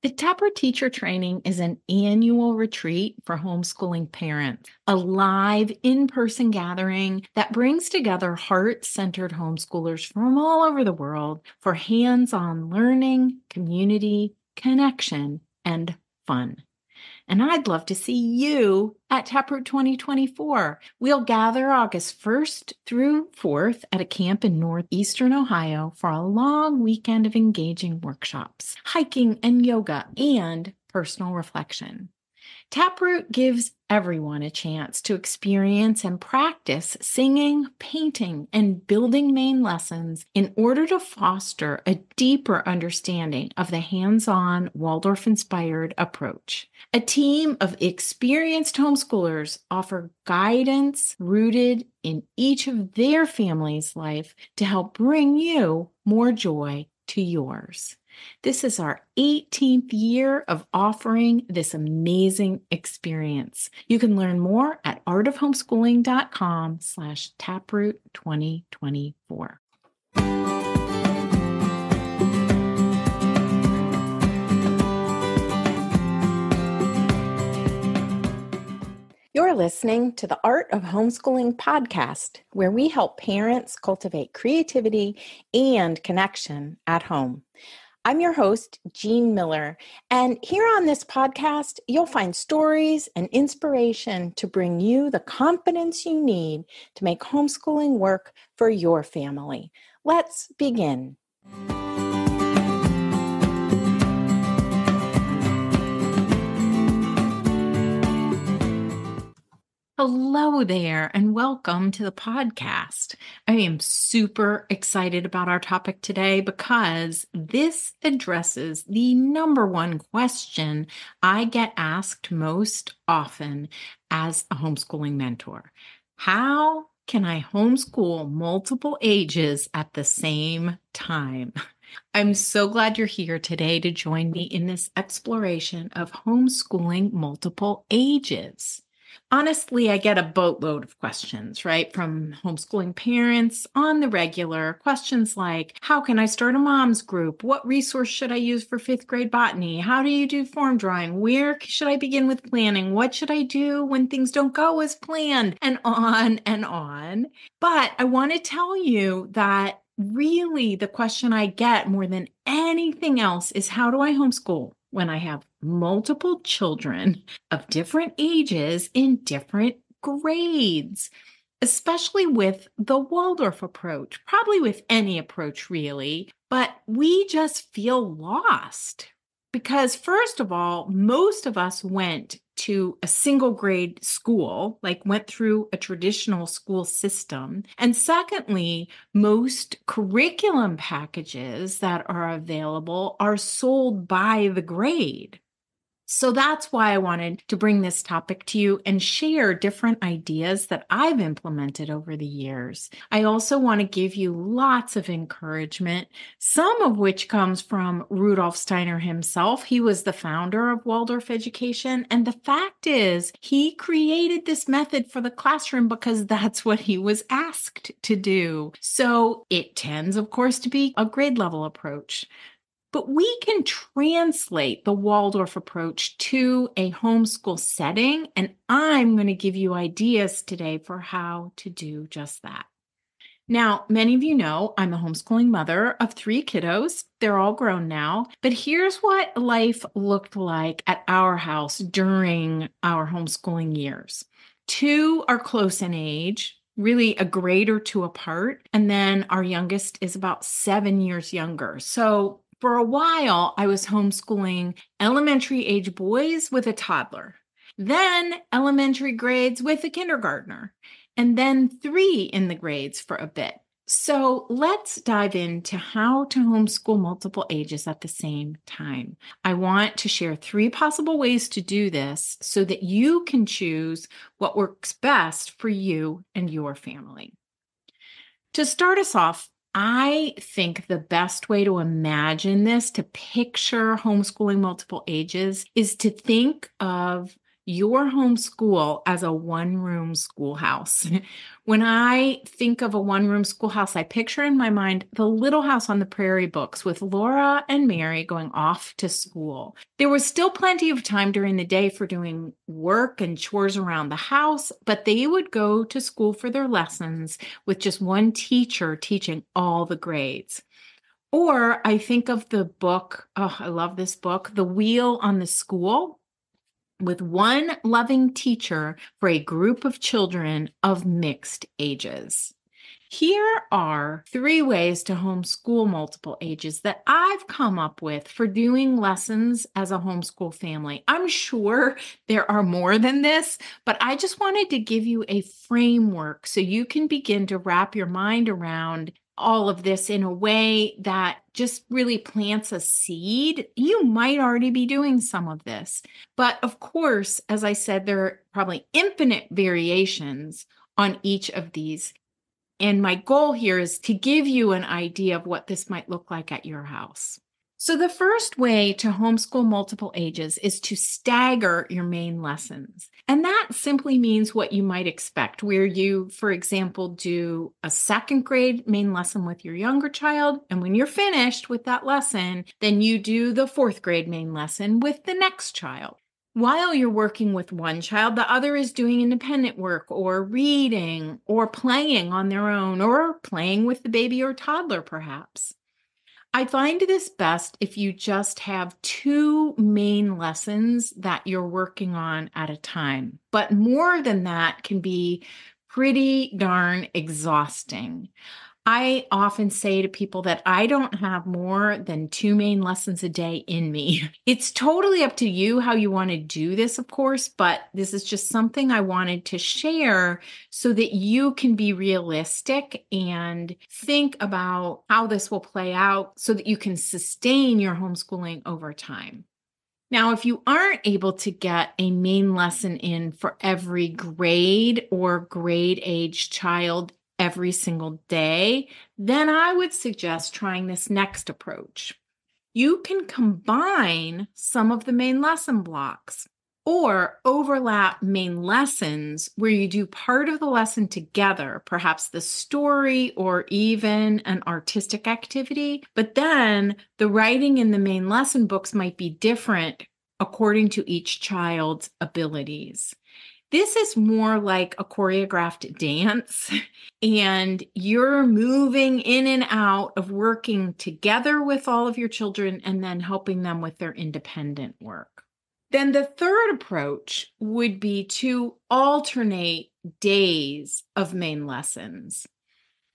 The Taproot Teacher Training is an annual retreat for homeschooling parents, a live in-person gathering that brings together heart-centered homeschoolers from all over the world for hands-on learning, community, connection, and fun. And I'd love to see you at Taproot 2024. We'll gather August 1st through 4th at a camp in northeastern Ohio for a long weekend of engaging workshops, hiking and yoga, and personal reflection. Taproot gives everyone a chance to experience and practice singing, painting, and building main lessons in order to foster a deeper understanding of the hands-on Waldorf-Inspired approach. A team of experienced homeschoolers offer guidance rooted in each of their family's life to help bring you more joy to yours. This is our 18th year of offering this amazing experience. You can learn more at artofhomeschooling.com/taproot2024. You're listening to the Art of Homeschooling podcast, where we help parents cultivate creativity and connection at home. I'm your host, Jean Miller, and here on this podcast, you'll find stories and inspiration to bring you the confidence you need to make homeschooling work for your family. Let's begin. Hello there, and welcome to the podcast. I am super excited about our topic today because this addresses the number one question I get asked most often as a homeschooling mentor. How can I homeschool multiple ages at the same time? I'm so glad you're here today to join me in this exploration of homeschooling multiple ages. Honestly, I get a boatload of questions, right, from homeschooling parents on the regular. Questions like, how can I start a mom's group? What resource should I use for fifth grade botany? How do you do form drawing? Where should I begin with planning? What should I do when things don't go as planned? And on and on. But I want to tell you that really the question I get more than anything else is, how do I homeschool when I have multiple children of different ages in different grades, especially with the Waldorf approach, probably with any approach really, but we just feel lost. Because first of all, most of us went to a single grade school, like went through a traditional school system. And secondly, most curriculum packages that are available are sold by the grade. So that's why I wanted to bring this topic to you and share different ideas that I've implemented over the years. I also want to give you lots of encouragement, some of which comes from Rudolf Steiner himself. He was the founder of Waldorf education. And the fact is, he created this method for the classroom because that's what he was asked to do. So it tends, of course, to be a grade level approach. But we can translate the Waldorf approach to a homeschool setting, and I'm going to give you ideas today for how to do just that. Now, many of you know I'm a homeschooling mother of 3 kiddos. They're all grown now, but here's what life looked like at our house during our homeschooling years. 2 are close in age, really a grade or 2 apart, and then our youngest is about 7 years younger. So for a while, I was homeschooling elementary age boys with a toddler, then elementary grades with a kindergartner, and then 3 in the grades for a bit. So let's dive into how to homeschool multiple ages at the same time. I want to share 3 possible ways to do this so that you can choose what works best for you and your family. To start us off, I think the best way to imagine this, to picture homeschooling multiple ages, is to think of your homeschool as a one-room schoolhouse. When I think of a one-room schoolhouse, I picture in my mind the Little House on the Prairie books with Laura and Mary going off to school. There was still plenty of time during the day for doing work and chores around the house, but they would go to school for their lessons with just one teacher teaching all the grades. Or I think of the book, oh, I love this book, The Wheel on the School, with one loving teacher for a group of children of mixed ages. Here are 3 ways to homeschool multiple ages that I've come up with for doing lessons as a homeschool family. I'm sure there are more than this, but I just wanted to give you a framework so you can begin to wrap your mind around all of this in a way that just really plants a seed. You might already be doing some of this, but of course, as I said, there are probably infinite variations on each of these. And my goal here is to give you an idea of what this might look like at your house. So the first way to homeschool multiple ages is to stagger your main lessons. And that simply means what you might expect, where you, for example, do a 2nd grade main lesson with your younger child. And when you're finished with that lesson, then you do the 4th grade main lesson with the next child. While you're working with one child, the other is doing independent work or reading or playing on their own or playing with the baby or toddler, perhaps. I find this best if you just have 2 main lessons that you're working on at a time. But more than that can be pretty darn exhausting. I often say to people that I don't have more than 2 main lessons a day in me. It's totally up to you how you want to do this, of course, but this is just something I wanted to share so that you can be realistic and think about how this will play out so that you can sustain your homeschooling over time. Now, if you aren't able to get a main lesson in for every grade or grade age child every single day, then I would suggest trying this next approach. You can combine some of the main lesson blocks or overlap main lessons where you do part of the lesson together, perhaps the story or even an artistic activity, but then the writing in the main lesson books might be different according to each child's abilities. This is more like a choreographed dance, and you're moving in and out of working together with all of your children and then helping them with their independent work. Then the third approach would be to alternate days of main lessons.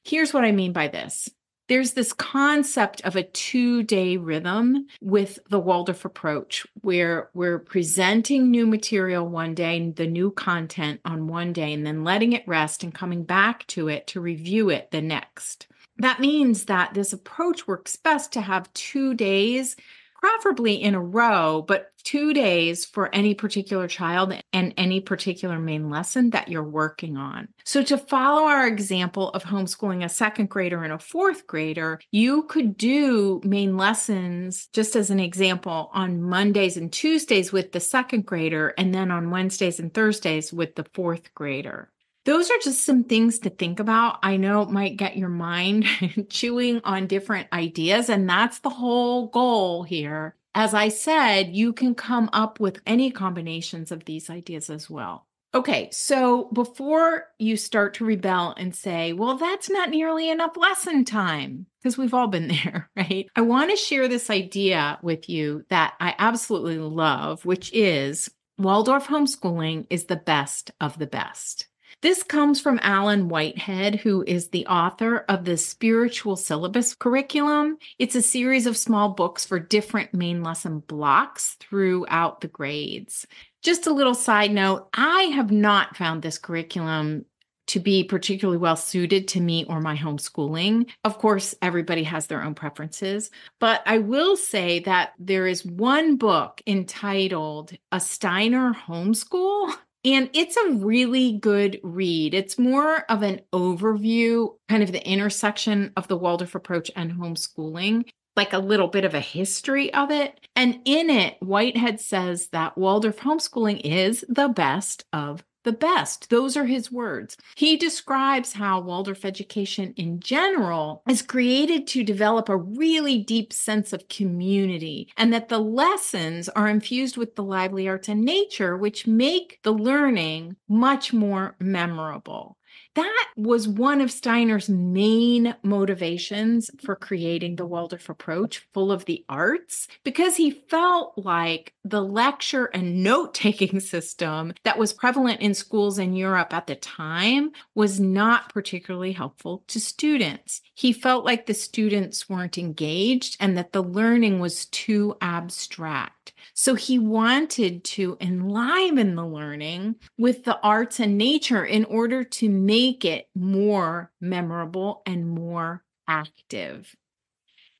Here's what I mean by this. There's this concept of a 2-day rhythm with the Waldorf approach, where we're presenting new material one day, the new content on one day, and then letting it rest and coming back to it to review it the next. That means that this approach works best to have 2 days, preferably in a row, but 2 days for any particular child and any particular main lesson that you're working on. So to follow our example of homeschooling a 2nd grader and a 4th grader, you could do main lessons, just as an example, on Mondays and Tuesdays with the 2nd grader, and then on Wednesdays and Thursdays with the 4th grader. Those are just some things to think about. I know it might get your mind chewing on different ideas, and that's the whole goal here. As I said, you can come up with any combinations of these ideas as well. Okay, so before you start to rebel and say, well, that's not nearly enough lesson time, because we've all been there, right? I want to share this idea with you that I absolutely love, which is Waldorf homeschooling is the best of the best. This comes from Alan Whitehead, who is the author of the Spiritual Syllabus Curriculum. It's a series of small books for different main lesson blocks throughout the grades. Just a little side note, I have not found this curriculum to be particularly well suited to me or my homeschooling. Of course, everybody has their own preferences, but I will say that there is one book entitled A Steiner Homeschool. And it's a really good read. It's more of an overview, kind of the intersection of the Waldorf approach and homeschooling. like a little bit of a history of it. And in it, Whitehead says that Waldorf homeschooling is the best of the best. Those are his words. He describes how Waldorf education in general is created to develop a really deep sense of community, and that the lessons are infused with the lively arts and nature, which make the learning much more memorable. That was one of Steiner's main motivations for creating the Waldorf approach, full of the arts, because he felt like the lecture and note-taking system that was prevalent in schools in Europe at the time was not particularly helpful to students. He felt like the students weren't engaged and that the learning was too abstract. So he wanted to enliven the learning with the arts and nature in order to make it more memorable and more active.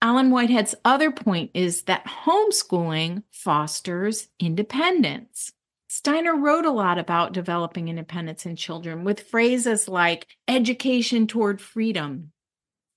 Alan Whitehead's other point is that homeschooling fosters independence. Steiner wrote a lot about developing independence in children with phrases like education toward freedom.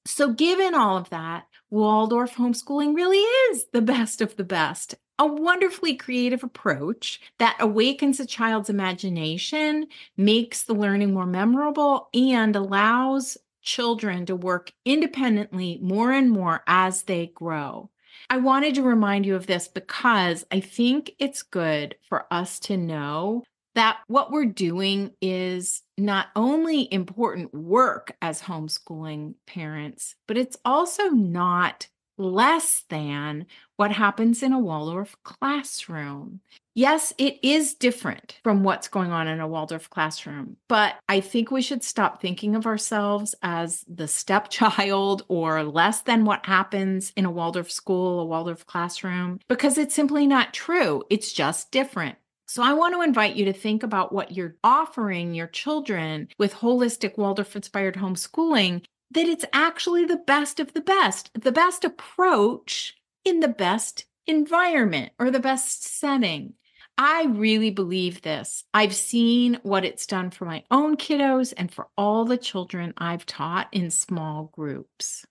So given all of that, Waldorf homeschooling really is the best of the best. A wonderfully creative approach that awakens a child's imagination, makes the learning more memorable, and allows children to work independently more and more as they grow. I wanted to remind you of this because I think it's good for us to know that what we're doing is not only important work as homeschooling parents, but it's also not less than what happens in a Waldorf classroom. Yes, it is different from what's going on in a Waldorf classroom, but I think we should stop thinking of ourselves as the stepchild or less than what happens in a Waldorf school, a Waldorf classroom, because it's simply not true. It's just different. So I want to invite you to think about what you're offering your children with holistic Waldorf-inspired homeschooling, that it's actually the best of the best approach in the best environment or the best setting. I really believe this. I've seen what it's done for my own kiddos and for all the children I've taught in small groups.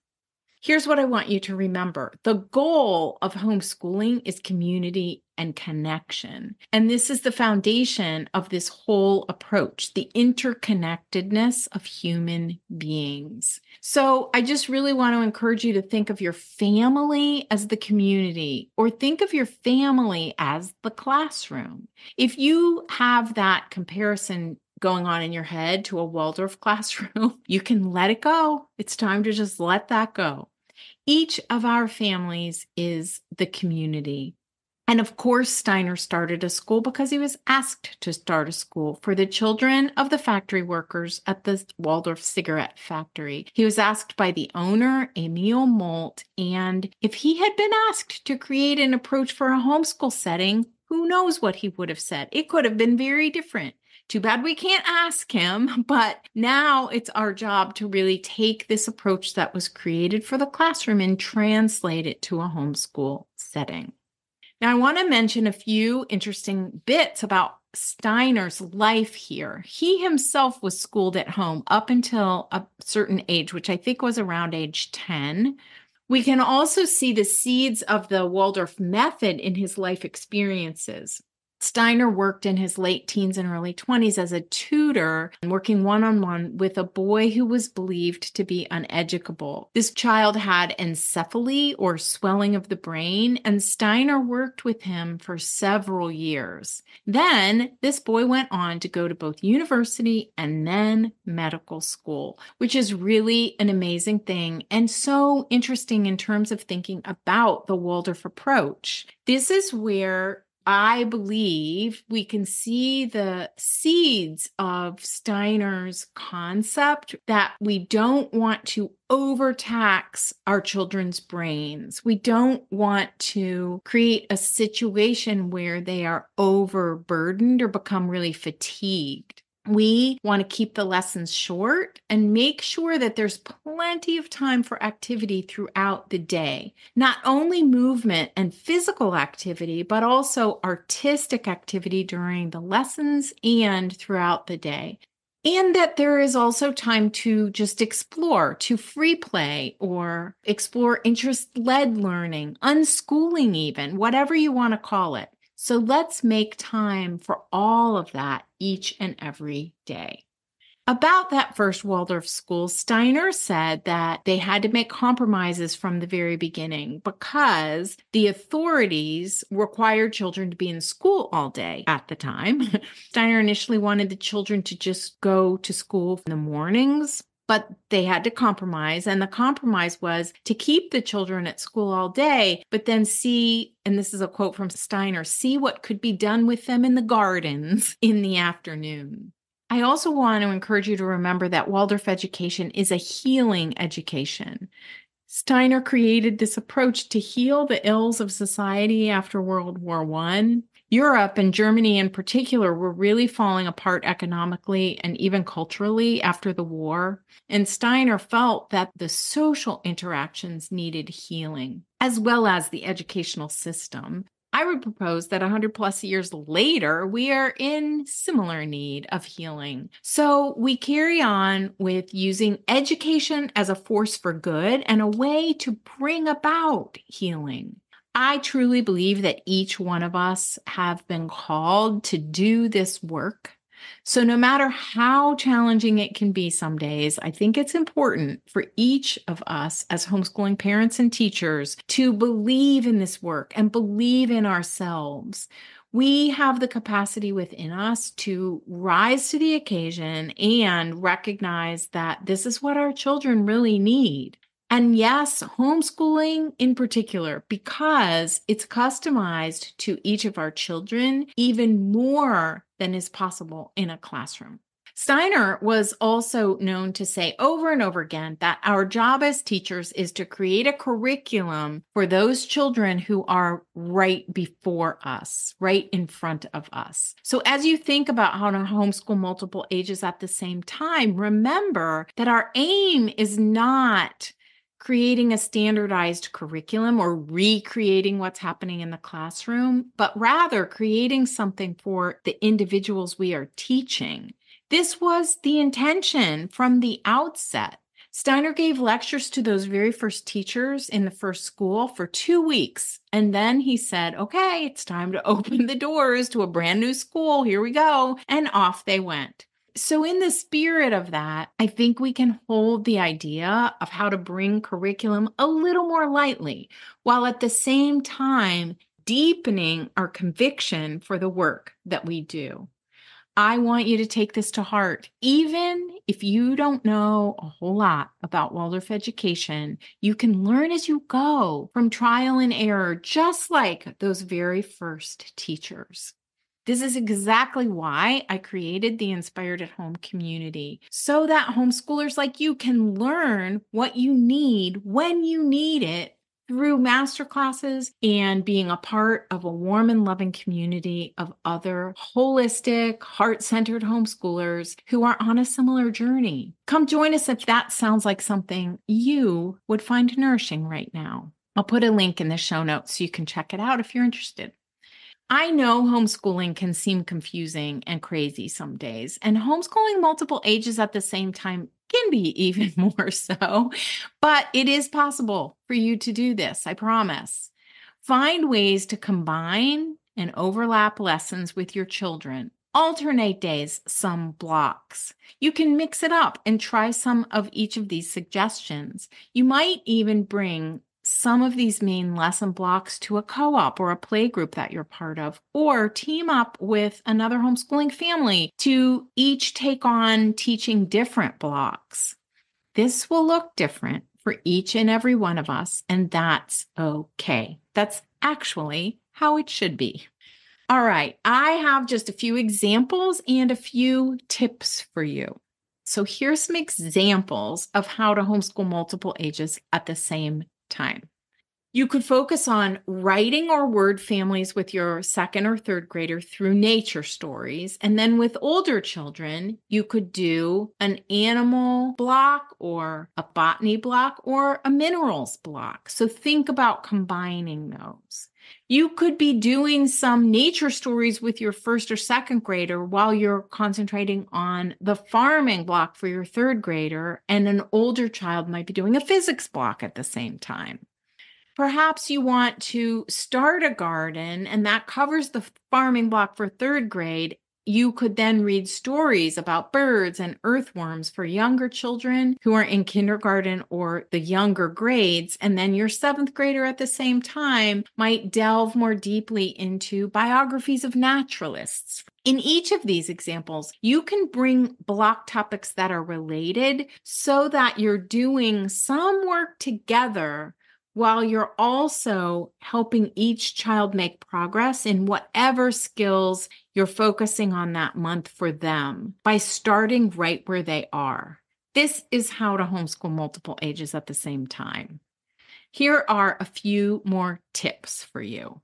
Here's what I want you to remember. The goal of homeschooling is community and connection. And this is the foundation of this whole approach, the interconnectedness of human beings. So I just really want to encourage you to think of your family as the community, or think of your family as the classroom. If you have that comparison going on in your head to a Waldorf classroom, you can let it go. It's time to just let that go. Each of our families is the community. And of course, Steiner started a school because he was asked to start a school for the children of the factory workers at the Waldorf cigarette factory. He was asked by the owner, Emil Molt, and if he had been asked to create an approach for a homeschool setting, who knows what he would have said? It could have been very different. Too bad we can't ask him, but now it's our job to really take this approach that was created for the classroom and translate it to a homeschool setting. Now, I want to mention a few interesting bits about Steiner's life here. He himself was schooled at home up until a certain age, which I think was around age 10. We can also see the seeds of the Waldorf method in his life experiences. Steiner worked in his late teens and early 20s as a tutor, working one-on-one with a boy who was believed to be uneducable. This child had encephaly, or swelling of the brain, and Steiner worked with him for several years. Then this boy went on to go to both university and then medical school, which is really an amazing thing and so interesting in terms of thinking about the Waldorf approach. This is where I believe we can see the seeds of Steiner's concept that we don't want to overtax our children's brains. We don't want to create a situation where they are overburdened or become really fatigued. We want to keep the lessons short and make sure that there's plenty of time for activity throughout the day. Not only movement and physical activity, but also artistic activity during the lessons and throughout the day. And that there is also time to just explore, to free play or explore interest-led learning, unschooling even, whatever you want to call it. So let's make time for all of that each and every day. About that first Waldorf school, Steiner said that they had to make compromises from the very beginning because the authorities required children to be in school all day at the time. Steiner initially wanted the children to just go to school in the mornings, but they had to compromise. And the compromise was to keep the children at school all day, but then see, and this is a quote from Steiner, see what could be done with them in the gardens in the afternoon. I also want to encourage you to remember that Waldorf education is a healing education. Steiner created this approach to heal the ills of society after World War I. Europe and Germany in particular were really falling apart economically and even culturally after the war. And Steiner felt that the social interactions needed healing, as well as the educational system. I would propose that 100 plus years later, we are in similar need of healing. So we carry on with using education as a force for good and a way to bring about healing. I truly believe that each one of us have been called to do this work. So no matter how challenging it can be some days, I think it's important for each of us as homeschooling parents and teachers to believe in this work and believe in ourselves. We have the capacity within us to rise to the occasion and recognize that this is what our children really need. And yes, homeschooling in particular, because it's customized to each of our children even more than is possible in a classroom. Steiner was also known to say over and over again that our job as teachers is to create a curriculum for those children who are right before us, right in front of us. So as you think about how to homeschool multiple ages at the same time, remember that our aim is not creating a standardized curriculum or recreating what's happening in the classroom, but rather creating something for the individuals we are teaching. This was the intention from the outset. Steiner gave lectures to those very first teachers in the first school for 2 weeks. And then he said, okay, it's time to open the doors to a brand new school. Here we go. And off they went. So in the spirit of that, I think we can hold the idea of how to bring curriculum a little more lightly, while at the same time deepening our conviction for the work that we do. I want you to take this to heart. Even if you don't know a whole lot about Waldorf education, you can learn as you go from trial and error, just like those very first teachers. This is exactly why I created the Inspired at Home community, so that homeschoolers like you can learn what you need when you need it through masterclasses and being a part of a warm and loving community of other holistic, heart-centered homeschoolers who are on a similar journey. Come join us if that sounds like something you would find nourishing right now. I'll put a link in the show notes so you can check it out if you're interested. I know homeschooling can seem confusing and crazy some days, and homeschooling multiple ages at the same time can be even more so, but it is possible for you to do this, I promise. Find ways to combine and overlap lessons with your children. Alternate days, some blocks. You can mix it up and try some of each of these suggestions. You might even bring some of these main lesson blocks to a co-op or a play group that you're part of, or team up with another homeschooling family to each take on teaching different blocks. This will look different for each and every one of us, and that's okay. That's actually how it should be. All right, I have just a few examples and a few tips for you. So here's some examples of how to homeschool multiple ages at the same time. You could focus on writing or word families with your second or third grader through nature stories. And then with older children, you could do an animal block or a botany block or a minerals block. So think about combining those. You could be doing some nature stories with your first or second grader while you're concentrating on the farming block for your third grader, and an older child might be doing a physics block at the same time. Perhaps you want to start a garden and that covers the farming block for third grade. You could then read stories about birds and earthworms for younger children who are in kindergarten or the younger grades. And then your seventh grader at the same time might delve more deeply into biographies of naturalists. In each of these examples, you can bring block topics that are related so that you're doing some work together while you're also helping each child make progress in whatever skills you're focusing on that month for them by starting right where they are. This is how to homeschool multiple ages at the same time. Here are a few more tips for you.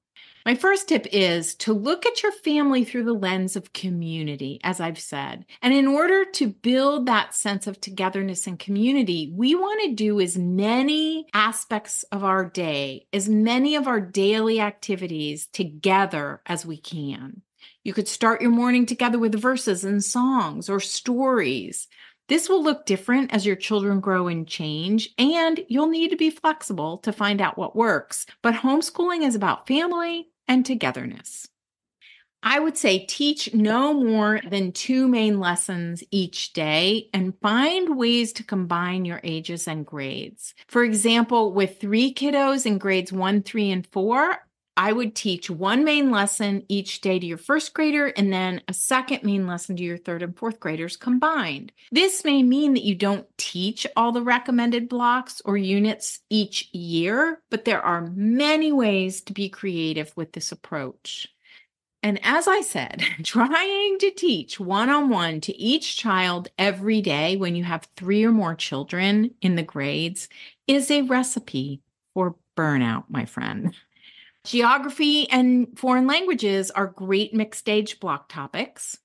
My first tip is to look at your family through the lens of community, as I've said. And in order to build that sense of togetherness and community, we want to do as many aspects of our day, as many of our daily activities together as we can. You could start your morning together with verses and songs or stories. This will look different as your children grow and change, and you'll need to be flexible to find out what works. But homeschooling is about family and togetherness. I would say teach no more than 2 main lessons each day and find ways to combine your ages and grades. For example, with 3 kiddos in grades 1, 3, and 4, I would teach 1 main lesson each day to your first grader and then a second main lesson to your third and fourth graders combined. This may mean that you don't teach all the recommended blocks or units each year, but there are many ways to be creative with this approach. And as I said, trying to teach one-on-one to each child every day when you have 3 or more children in the grades is a recipe for burnout, my friend. Geography and foreign languages are great mixed age block topics.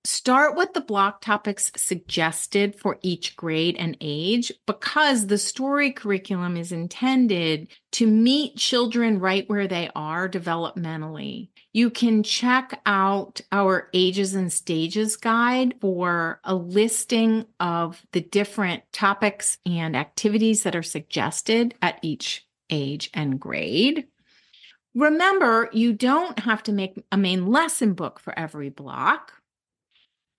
Start with the block topics suggested for each grade and age because the story curriculum is intended to meet children right where they are developmentally. You can check out our ages and stages guide for a listing of the different topics and activities that are suggested at each age and grade. Remember, you don't have to make a main lesson book for every block.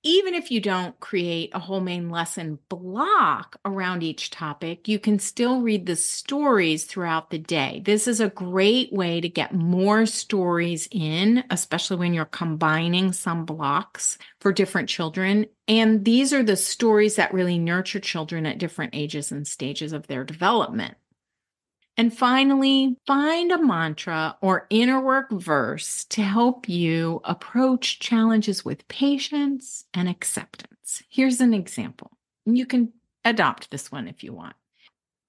Even if you don't create a whole main lesson block around each topic, you can still read the stories throughout the day. This is a great way to get more stories in, especially when you're combining some blocks for different children. And these are the stories that really nurture children at different ages and stages of their development. And finally, find a mantra or inner work verse to help you approach challenges with patience and acceptance. Here's an example. You can adopt this one if you want.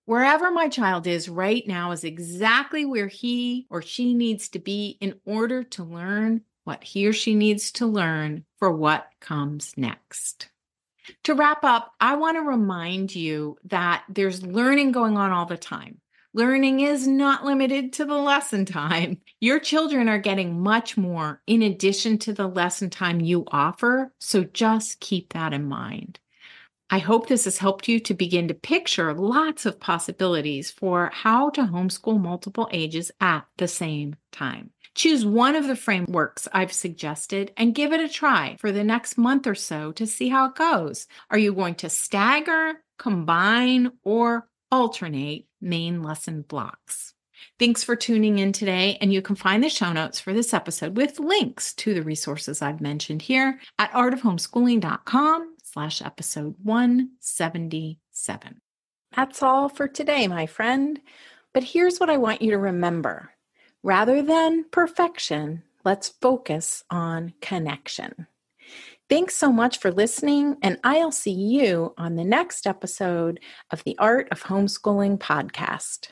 Wherever my child is right now is exactly where he or she needs to be in order to learn what he or she needs to learn for what comes next. To wrap up, I want to remind you that there's learning going on all the time. Learning is not limited to the lesson time. Your children are getting much more in addition to the lesson time you offer, so just keep that in mind. I hope this has helped you to begin to picture lots of possibilities for how to homeschool multiple ages at the same time. Choose one of the frameworks I've suggested and give it a try for the next month or so to see how it goes. Are you going to stagger, combine, or alternate main lesson blocks? Thanks for tuning in today, and you can find the show notes for this episode with links to the resources I've mentioned here at artofhomeschooling.com/episode 177. That's all for today, my friend. But here's what I want you to remember. Rather than perfection, let's focus on connection. Thanks so much for listening, and I'll see you on the next episode of the Art of Homeschooling podcast.